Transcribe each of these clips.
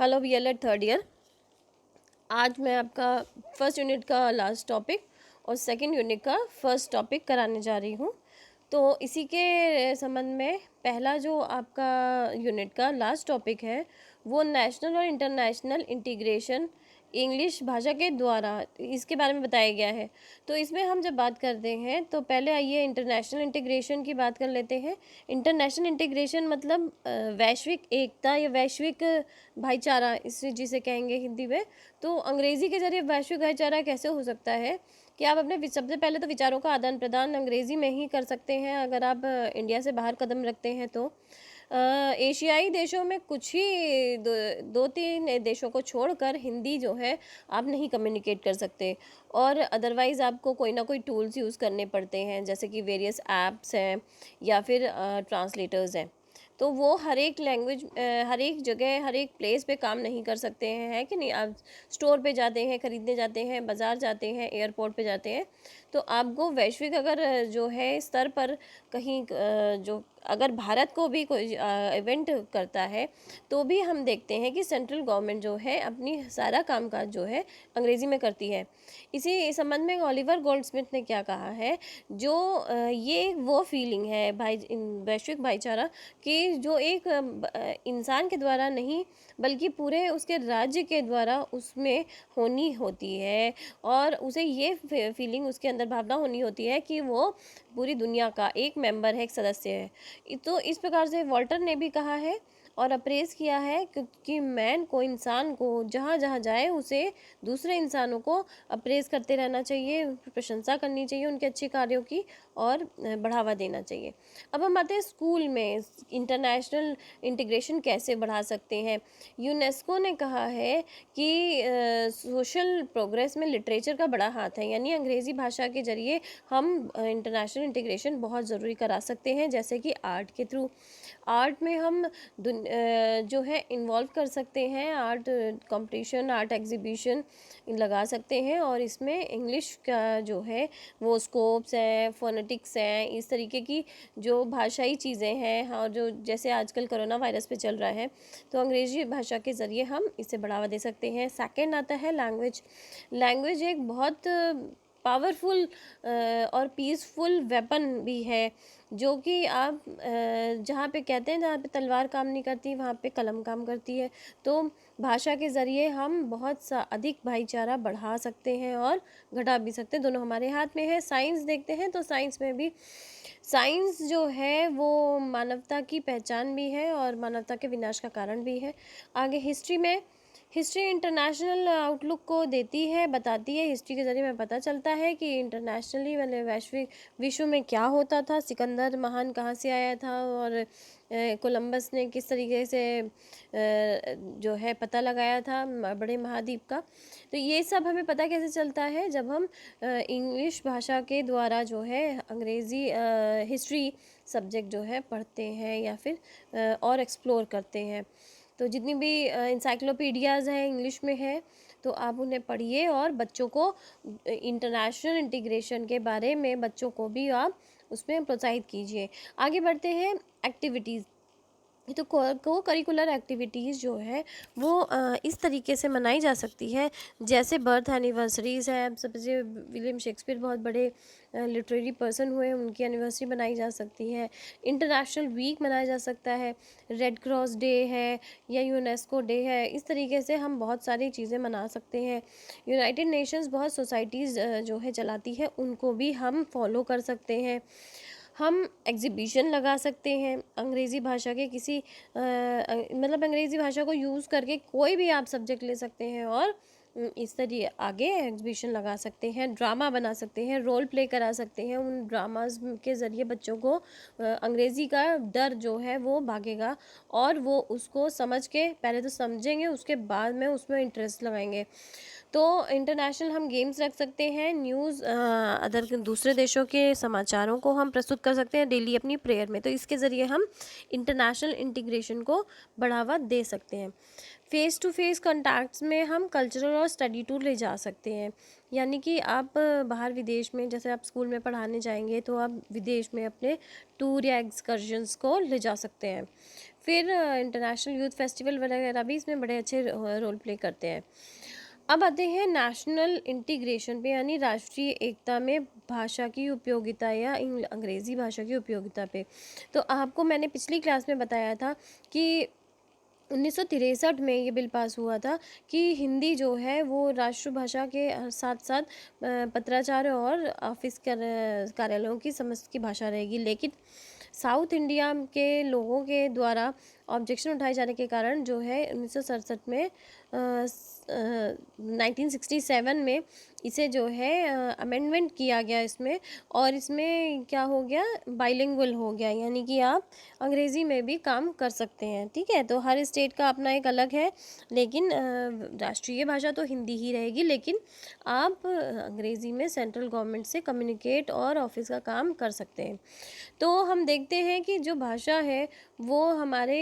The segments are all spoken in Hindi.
Hello B.El.Ed third year. आज मैं आपका फर्स्ट यूनिट का लास्ट टॉपिक और सेकंड यूनिट का फर्स्ट टॉपिक कराने जा रही हूँ। तो इसी के संबंध में पहला जो आपका यूनिट का लास्ट टॉपिक है वो नेशनल और इंटरनेशनल इंटीग्रेशन इंग्लिश भाषा के द्वारा इसके बारे में बताया गया है। तो इसमें हम जब बात करते हैं तो पहले आइए इंटरनेशनल इंटीग्रेशन की बात कर लेते हैं। इंटरनेशनल इंटीग्रेशन मतलब वैश्विक एकता या वैश्विक भाईचारा, इस जिसे कहेंगे हिंदी में। तो अंग्रेज़ी के ज़रिए वैश्विक भाईचारा कैसे हो सकता है कि आप अपने सबसे पहले तो विचारों का आदान प्रदान अंग्रेज़ी में ही कर सकते हैं अगर आप इंडिया से बाहर कदम रखते हैं तो। एशियाई देशों में कुछ ही दो तीन देशों को छोड़कर हिंदी जो है आप नहीं कम्युनिकेट कर सकते, और अदरवाइज़ आपको कोई ना कोई टूल्स यूज़ करने पड़ते हैं, जैसे कि वेरियस ऐप्स हैं या फिर ट्रांसलेटर्स हैं। तो वो हर एक लैंग्वेज हर एक जगह हर एक प्लेस पे काम नहीं कर सकते हैं, है कि नहीं। आप स्टोर पे जाते हैं, ख़रीदने जाते हैं, बाज़ार जाते हैं, एयरपोर्ट पे जाते हैं, तो आपको वैश्विक अगर जो है स्तर पर कहीं जो अगर भारत को भी कोई इवेंट करता है तो भी हम देखते हैं कि सेंट्रल गवर्नमेंट जो है अपनी सारा कामकाज जो है अंग्रेज़ी में करती है। इसी संबंध में ओलिवर गोल्डस्मिथ ने क्या कहा है, जो ये वो फीलिंग है वैश्विक भाईचारा कि जो एक इंसान के द्वारा नहीं बल्कि पूरे उसके राज्य के द्वारा उसमें होनी होती है, और उसे ये फीलिंग उसके अंदर भावना होनी होती है कि वो पूरी दुनिया का एक मेंबर है, एक सदस्य है। तो इस प्रकार से वॉल्टर ने भी कहा है और अप्रेज़ किया है कि मैन को, इंसान को जहाँ जहाँ जाए उसे दूसरे इंसानों को अप्रेज़ करते रहना चाहिए, प्रशंसा करनी चाहिए उनके अच्छे कार्यों की, और बढ़ावा देना चाहिए। अब हम आते हैं स्कूल में इंटरनेशनल इंटीग्रेशन कैसे बढ़ा सकते हैं। यूनेस्को ने कहा है कि सोशल प्रोग्रेस में लिटरेचर का बड़ा हाथ है, यानी अंग्रेज़ी भाषा के ज़रिए हम इंटरनेशनल इंटीग्रेशन बहुत ज़रूरी करा सकते हैं, जैसे कि आर्ट के थ्रू। आर्ट में हम जो है इन्वॉल्व कर सकते हैं, आर्ट कंपटीशन, आर्ट एग्जीबिशन लगा सकते हैं, और इसमें इंग्लिश का जो है वो स्कोप्स हैं, फोनेटिक्स हैं, इस तरीके की जो भाषाई चीज़ें हैं, और जो जैसे आजकल कोरोना वायरस पे चल रहा है तो अंग्रेज़ी भाषा के ज़रिए हम इसे बढ़ावा दे सकते हैं। सेकंड आता है लैंग्वेज। लैंग्वेज एक बहुत पावरफुल और पीसफुल वेपन भी है, जो कि आप जहाँ पे कहते हैं जहाँ पे तलवार काम नहीं करती वहाँ पे कलम काम करती है। तो भाषा के ज़रिए हम बहुत सा अधिक भाईचारा बढ़ा सकते हैं और घटा भी सकते हैं, दोनों हमारे हाथ में है। साइंस देखते हैं तो साइंस में भी, साइंस जो है वो मानवता की पहचान भी है और मानवता के विनाश का कारण भी है। आगे हिस्ट्री में, हिस्ट्री इंटरनेशनल आउटलुक को देती है, बताती है। हिस्ट्री के ज़रिए हमें पता चलता है कि इंटरनेशनली मतलब वैश्विक विश्व में क्या होता था, सिकंदर महान कहाँ से आया था, और कोलंबस ने किस तरीके से जो है पता लगाया था बड़े महाद्वीप का। तो ये सब हमें पता कैसे चलता है, जब हम इंग्लिश भाषा के द्वारा जो है अंग्रेज़ी हिस्ट्री सब्जेक्ट जो है पढ़ते हैं या फिर और एक्सप्लोर करते हैं। तो जितनी भी इंसाइक्लोपीडियाज़ हैं इंग्लिश में है, तो आप उन्हें पढ़िए, और बच्चों को इंटरनेशनल इंटीग्रेशन के बारे में बच्चों को भी आप उसमें प्रोत्साहित कीजिए। आगे बढ़ते हैं एक्टिविटीज़। तो को करिकुलर एक्टिविटीज़ जो है वो इस तरीके से मनाई जा सकती है, जैसे बर्थ एनिवर्सरीज़ है। सबसे विलियम शेक्सपियर बहुत बड़े लिटरेरी पर्सन हुए, उनकी एनिवर्सरी बनाई जा सकती है। इंटरनेशनल वीक मनाया जा सकता है, रेड क्रॉस डे है या यूनेस्को डे है। इस तरीके से हम बहुत सारी चीज़ें मना सकते हैं। यूनाइटेड नेशंस बहुत सोसाइटीज़ जो है चलाती है, उनको भी हम फॉलो कर सकते हैं। हम एग्ज़िबिशन लगा सकते हैं अंग्रेज़ी भाषा के किसी मतलब अंग्रेज़ी भाषा को यूज़ करके कोई भी आप सब्जेक्ट ले सकते हैं, और इस तरीके आगे एग्ज़िबिशन लगा सकते हैं, ड्रामा बना सकते हैं, रोल प्ले करा सकते हैं। उन ड्रामाज़ के ज़रिए बच्चों को अंग्रेज़ी का डर जो है वो भागेगा, और वो उसको समझ के पहले तो समझेंगे, उसके बाद में उसमें इंटरेस्ट लगाएंगे। तो इंटरनेशनल हम गेम्स रख सकते हैं, न्यूज़ अदर दूसरे देशों के समाचारों को हम प्रस्तुत कर सकते हैं डेली अपनी प्रेयर में। तो इसके ज़रिए हम इंटरनेशनल इंटीग्रेशन को बढ़ावा दे सकते हैं। फ़ेस टू फ़ेस कॉन्टैक्ट्स में हम कल्चरल और स्टडी टूर ले जा सकते हैं, यानी कि आप बाहर विदेश में, जैसे आप स्कूल में पढ़ाने जाएंगे तो आप विदेश में अपने टूर या एक्सकर्जन्स को ले जा सकते हैं। फिर इंटरनेशनल यूथ फेस्टिवल वगैरह भी इसमें बड़े अच्छे रोल प्ले करते हैं। अब आते हैं नेशनल इंटीग्रेशन पे, यानी राष्ट्रीय एकता में भाषा की उपयोगिता या अंग्रेज़ी भाषा की उपयोगिता पे। तो आपको मैंने पिछली क्लास में बताया था कि 1963 में ये बिल पास हुआ था कि हिंदी जो है वो राष्ट्रभाषा के साथ साथ पत्राचार और ऑफिस कार्यालयों की समस्त की भाषा रहेगी। लेकिन साउथ इंडिया के लोगों के द्वारा ऑब्जेक्शन उठाए जाने के कारण जो है 1967 में 1967 में इसे जो है अमेंडमेंट किया गया इसमें, और इसमें क्या हो गया, बाइलिंगुअल हो गया, यानी कि आप अंग्रेज़ी में भी काम कर सकते हैं। ठीक है, तो हर स्टेट का अपना एक अलग है, लेकिन राष्ट्रीय भाषा तो हिंदी ही रहेगी, लेकिन आप अंग्रेज़ी में सेंट्रल गवर्नमेंट से कम्युनिकेट और ऑफिस का काम कर सकते हैं। तो हम देखते हैं कि जो भाषा है वो हमारे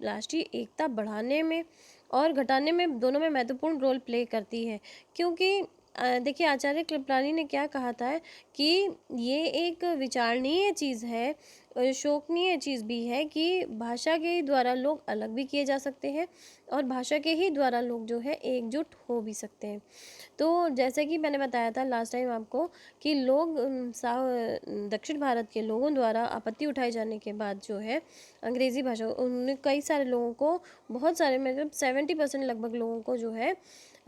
राष्ट्रीय एकता बढ़ाने में और घटाने में, दोनों में महत्वपूर्ण रोल प्ले करती है। क्योंकि देखिए, आचार्य कृपलानी ने क्या कहा था कि ये एक विचारणीय चीज़ है और शोभनीय चीज़ भी है कि भाषा के द्वारा लोग अलग भी किए जा सकते हैं और भाषा के ही द्वारा लोग जो है एकजुट हो भी सकते हैं। तो जैसे कि मैंने बताया था लास्ट टाइम आपको कि लोग दक्षिण भारत के लोगों द्वारा आपत्ति उठाए जाने के बाद जो है अंग्रेज़ी भाषा, उनने कई सारे लोगों को, बहुत सारे मतलब 70% लगभग लोगों को जो है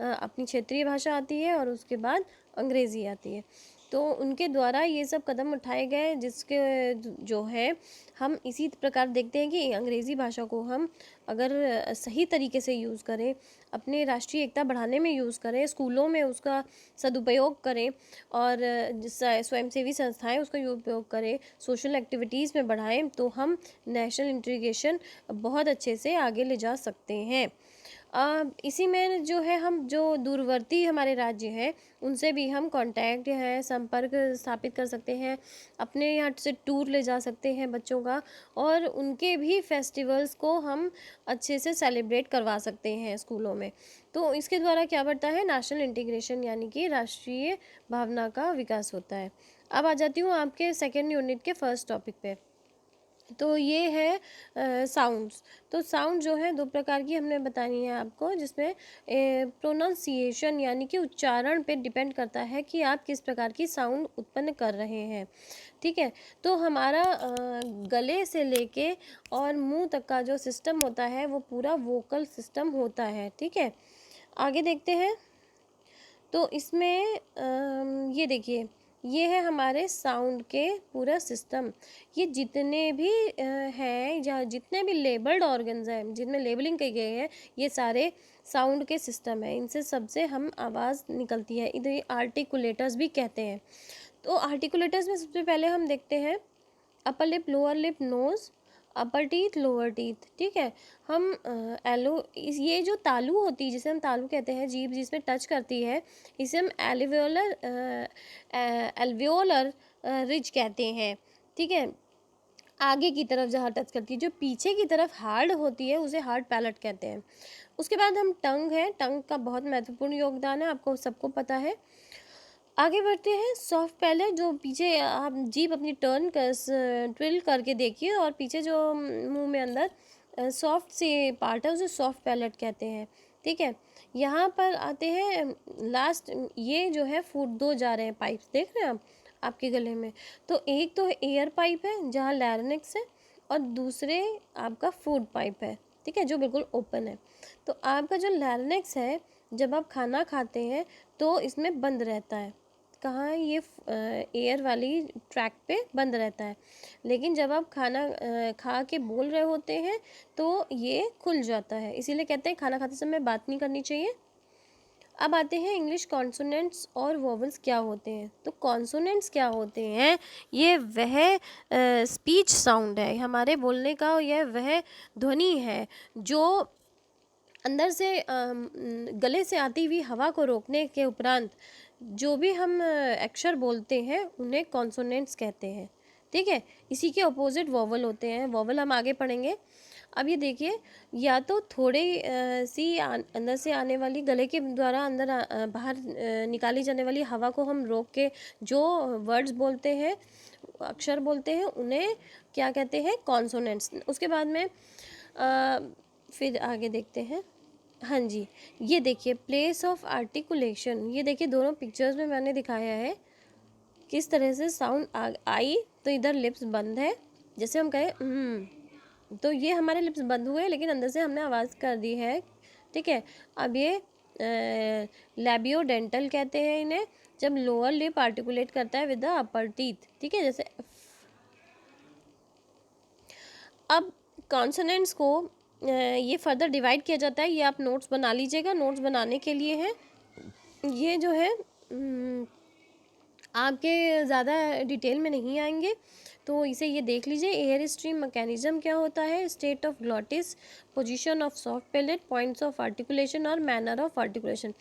अपनी क्षेत्रीय भाषा आती है और उसके बाद अंग्रेज़ी आती है। तो उनके द्वारा ये सब कदम उठाए गए, जिसके जो है हम इसी प्रकार देखते हैं कि अंग्रेज़ी भाषा को हम अगर सही तरीके से यूज़ करें, अपने राष्ट्रीय एकता बढ़ाने में यूज़ करें, स्कूलों में उसका सदुपयोग करें और स्वयंसेवी संस्थाएं उसका उपयोग करें, सोशल एक्टिविटीज़ में बढ़ाएं, तो हम नेशनल इंटीग्रेशन बहुत अच्छे से आगे ले जा सकते हैं। इसी में जो है हम जो दूरवर्ती हमारे राज्य हैं उनसे भी हम कांटेक्ट है, संपर्क स्थापित कर सकते हैं, अपने यहाँ से टूर ले जा सकते हैं बच्चों का, और उनके भी फेस्टिवल्स को हम अच्छे से सेलिब्रेट करवा सकते हैं स्कूलों में। तो इसके द्वारा क्या बढ़ता है, नेशनल इंटीग्रेशन, यानी कि राष्ट्रीय भावना का विकास होता है। अब आ जाती हूँ आपके सेकेंड यूनिट के फर्स्ट टॉपिक पे। तो ये है साउंड्स। तो साउंड जो है दो प्रकार की हमने बतानी है आपको, जिसमें प्रोनाउंसिएशन यानी कि उच्चारण पे डिपेंड करता है कि आप किस प्रकार की साउंड उत्पन्न कर रहे हैं। ठीक है, तो हमारा गले से लेके और मुंह तक का जो सिस्टम होता है वो पूरा वोकल सिस्टम होता है। ठीक है, आगे देखते हैं। तो इसमें ये देखिए, ये है हमारे साउंड के पूरा सिस्टम। ये जितने भी हैं, या जितने भी लेबल्ड ऑर्गन्स हैं जिनमें लेबलिंग की गई है, ये सारे साउंड के सिस्टम है। इनसे सबसे हम आवाज़ निकलती है, इधर आर्टिकुलेटर्स भी कहते हैं। तो आर्टिकुलेटर्स में सबसे पहले हम देखते हैं upper lip, lower lip, nose, upper teeth, lower teeth. ठीक है, हम ये जो तालू होती है, जिसे हम तालू कहते हैं, जीभ जिसमें टच करती है, इसे हम एल्वियोलर रिज कहते हैं। ठीक है, आगे की तरफ जहाँ टच करती है, जो पीछे की तरफ हार्ड होती है उसे हार्ड पैलेट कहते हैं। उसके बाद हम टंग है, टंग का बहुत महत्वपूर्ण योगदान है, आपको सबको पता है। आगे बढ़ते हैं सॉफ्ट पैलेट, जो पीछे आप जीभ अपनी टर्न कर ट्विल करके देखिए, और पीछे जो मुंह में अंदर सॉफ्ट से पार्ट है उसे सॉफ्ट पैलेट कहते हैं। ठीक है, यहाँ पर आते हैं लास्ट, ये जो है फूड दो जा रहे हैं पाइप्स, देख रहे हैं आप आपके गले में। तो एक तो एयर पाइप है जहाँ लैरिंक्स है, और दूसरे आपका फूड पाइप है। ठीक है, जो बिल्कुल ओपन है। तो आपका जो लैरिंक्स है, जब आप खाना खाते हैं तो इसमें बंद रहता है। कहाँ, ये एयर वाली ट्रैक पे बंद रहता है, लेकिन जब आप खाना खा के बोल रहे होते हैं तो ये खुल जाता है। इसीलिए कहते हैं खाना खाते समय बात नहीं करनी चाहिए। अब आते हैं इंग्लिश कॉन्सोनेंट्स और वोवल्स क्या होते हैं। तो कॉन्सोनेंट्स क्या होते हैं, ये वह स्पीच साउंड है, हमारे बोलने का यह वह ध्वनि है जो अंदर से गले से आती हुई हवा को रोकने के उपरांत जो भी हम अक्षर बोलते हैं उन्हें कॉन्सोनेंट्स कहते हैं। ठीक है, इसी के अपोजिट वोवल होते हैं। वोवल हम आगे पढ़ेंगे। अब ये देखिए, या तो थोड़े सी अंदर से आने वाली, गले के द्वारा अंदर बाहर निकाली जाने वाली हवा को हम रोक के जो वर्ड्स बोलते हैं, अक्षर बोलते हैं, उन्हें क्या कहते हैं, कॉन्सोनेंट्स। उसके बाद में फिर आगे देखते हैं। हाँ जी, ये देखिए प्लेस ऑफ आर्टिकुलेशन, ये देखिए दोनों पिक्चर्स में मैंने दिखाया है किस तरह से साउंड आई तो इधर लिप्स बंद है, जैसे हम कहें तो ये हमारे लिप्स बंद हुए लेकिन अंदर से हमने आवाज़ कर दी है, ठीक है। अब ये लैबियोडेंटल कहते हैं इन्हें, जब लोअर लिप आर्टिकुलेट करता है विद द अपर टीथ, ठीक है। जैसे अब कॉन्सोनेंट्स को ये फर्दर डिवाइड किया जाता है, ये आप नोट्स बना लीजिएगा, नोट्स बनाने के लिए है ये जो है आपके ज़्यादा डिटेल में नहीं आएंगे, तो इसे ये देख लीजिए। एयर स्ट्रीम मैकेनिज्म क्या होता है, state of glottis, position of soft palate, points of articulation और मैनर ऑफ आर्टिकुलेशन।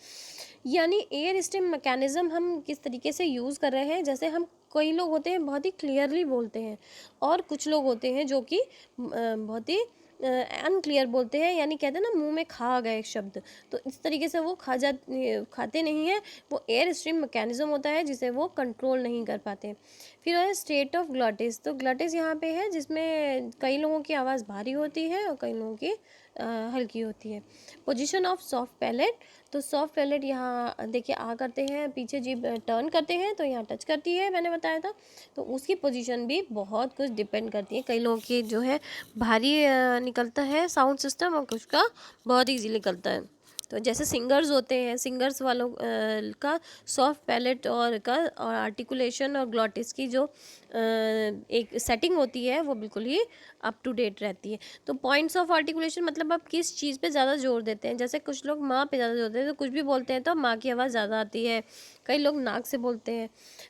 यानी एयर स्ट्रीम मैकेनिज्म हम किस तरीके से यूज़ कर रहे हैं, जैसे हम कई लोग होते हैं बहुत ही क्लियरली बोलते हैं और कुछ लोग होते हैं जो कि बहुत ही अनक्लियर बोलते हैं, यानी कहते हैं ना मुंह में खा गए शब्द, तो इस तरीके से वो खाते नहीं हैं, वो एयर स्ट्रीम मैकेनिज्म होता है जिसे वो कंट्रोल नहीं कर पाते। फिर है स्टेट ऑफ ग्लॉटिस, तो ग्लॉटिस यहाँ पे है जिसमें कई लोगों की आवाज़ भारी होती है और कई लोगों की हल्की होती है। पोजीशन ऑफ सॉफ्ट पैलेट, तो सॉफ्ट पैलेट यहाँ देखिए आ करते हैं, पीछे जीभ टर्न करते हैं तो यहाँ टच करती है, मैंने बताया था, तो उसकी पोजीशन भी बहुत कुछ डिपेंड करती है। कई लोगों की जो है भारी निकलता है साउंड सिस्टम और कुछ का बहुत ईजी निकलता है। तो जैसे सिंगर्स होते हैं, सिंगर्स वालों का सॉफ्ट पैलेट और आर्टिकुलेशन और ग्लॉटिस की जो एक सेटिंग होती है वो बिल्कुल ही अप टू डेट रहती है। तो पॉइंट्स ऑफ आर्टिकुलेशन मतलब आप किस चीज़ पे ज़्यादा जोर देते हैं, जैसे कुछ लोग माँ पे ज़्यादा जोर देते हैं, तो कुछ भी बोलते हैं तो माँ की आवाज़ ज़्यादा आती है, कई लोग नाक से बोलते हैं,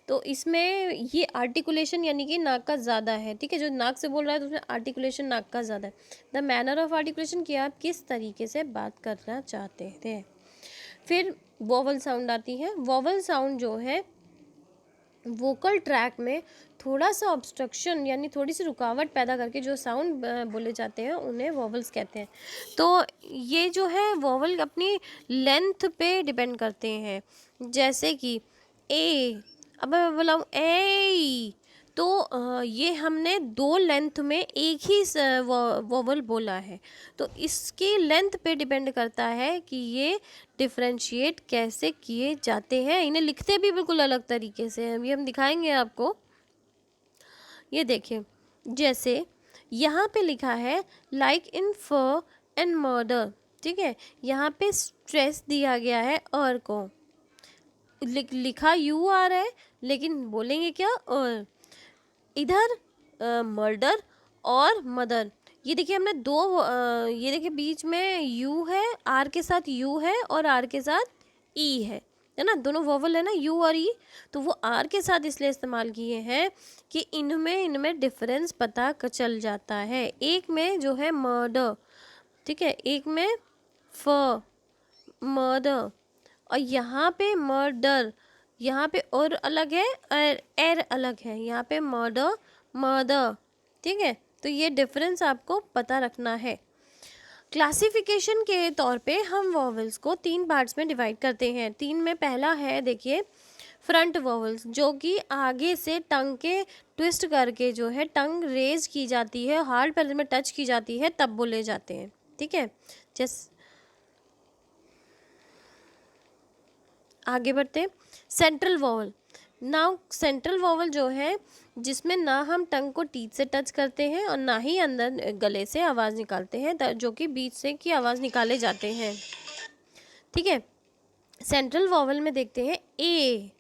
तो इसमें ये आर्टिकुलेशन यानी कि नाक का ज़्यादा है, ठीक है। जो नाक से बोल रहा है तो उसमें आर्टिकुलेशन नाक का ज़्यादा है। द मैनर ऑफ आर्टिकुलेशन कि आप किस तरीके से बात करना चाहते थे। फिर वोवल साउंड आती है। वोवल साउंड जो है वोकल ट्रैक में थोड़ा सा ऑब्स्ट्रक्शन यानी थोड़ी सी रुकावट पैदा करके जो साउंड बोले जाते हैं उन्हें वोवल्स कहते हैं। तो ये जो है वोवल अपनी लेंथ पे डिपेंड करते हैं, जैसे कि ए, अब मैं बोला ए, तो ये हमने दो लेंथ में एक ही वोवल बोला है, तो इसकी लेंथ पे डिपेंड करता है कि ये डिफ्रेंशिएट कैसे किए जाते हैं। इन्हें लिखते भी बिल्कुल अलग तरीके से हैं, अभी हम दिखाएंगे आपको। ये देखिए जैसे यहाँ पे लिखा है like in fur and murder, ठीक है, यहाँ पे स्ट्रेस दिया गया है और को लिखा यू आ रहा है लेकिन बोलेंगे क्या और। इधर मर्डर और मदर, ये देखिए हमने दो ये देखिए बीच में यू है, आर के साथ यू है और आर के साथ ई है ना, दोनों वोवल है ना यू और ई, तो वो आर के साथ इसलिए इस्तेमाल किए हैं कि इनमें डिफरेंस पता चल जाता है। एक में जो है मर्डर, ठीक है, एक में फ मर्डर, और यहाँ पे मर्डर, यहाँ पे और अलग है और एर अलग है, यहाँ पे मर्डर मर्डर, ठीक है। तो ये डिफरेंस आपको पता रखना है। क्लासिफिकेशन के तौर पे हम वॉवल्स को 3 पार्ट्स में डिवाइड करते हैं। 3 में पहला है देखिए फ्रंट वॉवल्स, जो कि आगे से टंग के ट्विस्ट करके जो है टंग रेज की जाती है, हार्ड पैलेट में टच की जाती है, तब बोले जाते हैं, ठीक है। जैसे आगे बढ़ते, central vowel. Now central vowel जो है जिसमें ना हम टंग को टीथ से टच करते हैं और ना ही अंदर गले से आवाज़ निकालते हैं, जो कि बीच से की आवाज़ निकाले जाते हैं, ठीक है। सेंट्रल वॉवल में देखते हैं ए,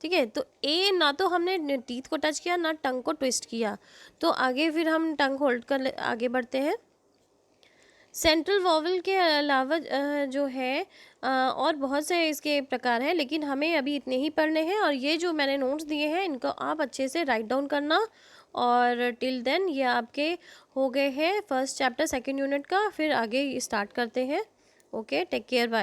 ठीक है, तो ए ना तो हमने टीथ को टच किया ना टंग को ट्विस्ट किया, तो आगे फिर हम टंग होल्ड कर आगे बढ़ते हैं। सेंट्रल वॉवल के अलावा जो है और बहुत से इसके प्रकार हैं, लेकिन हमें अभी इतने ही पढ़ने हैं, और ये जो मैंने नोट्स दिए हैं इनको आप अच्छे से राइट डाउन करना, और टिल देन ये आपके हो गए हैं फर्स्ट चैप्टर सेकंड यूनिट का, फिर आगे स्टार्ट करते हैं। Okay, take care, bye.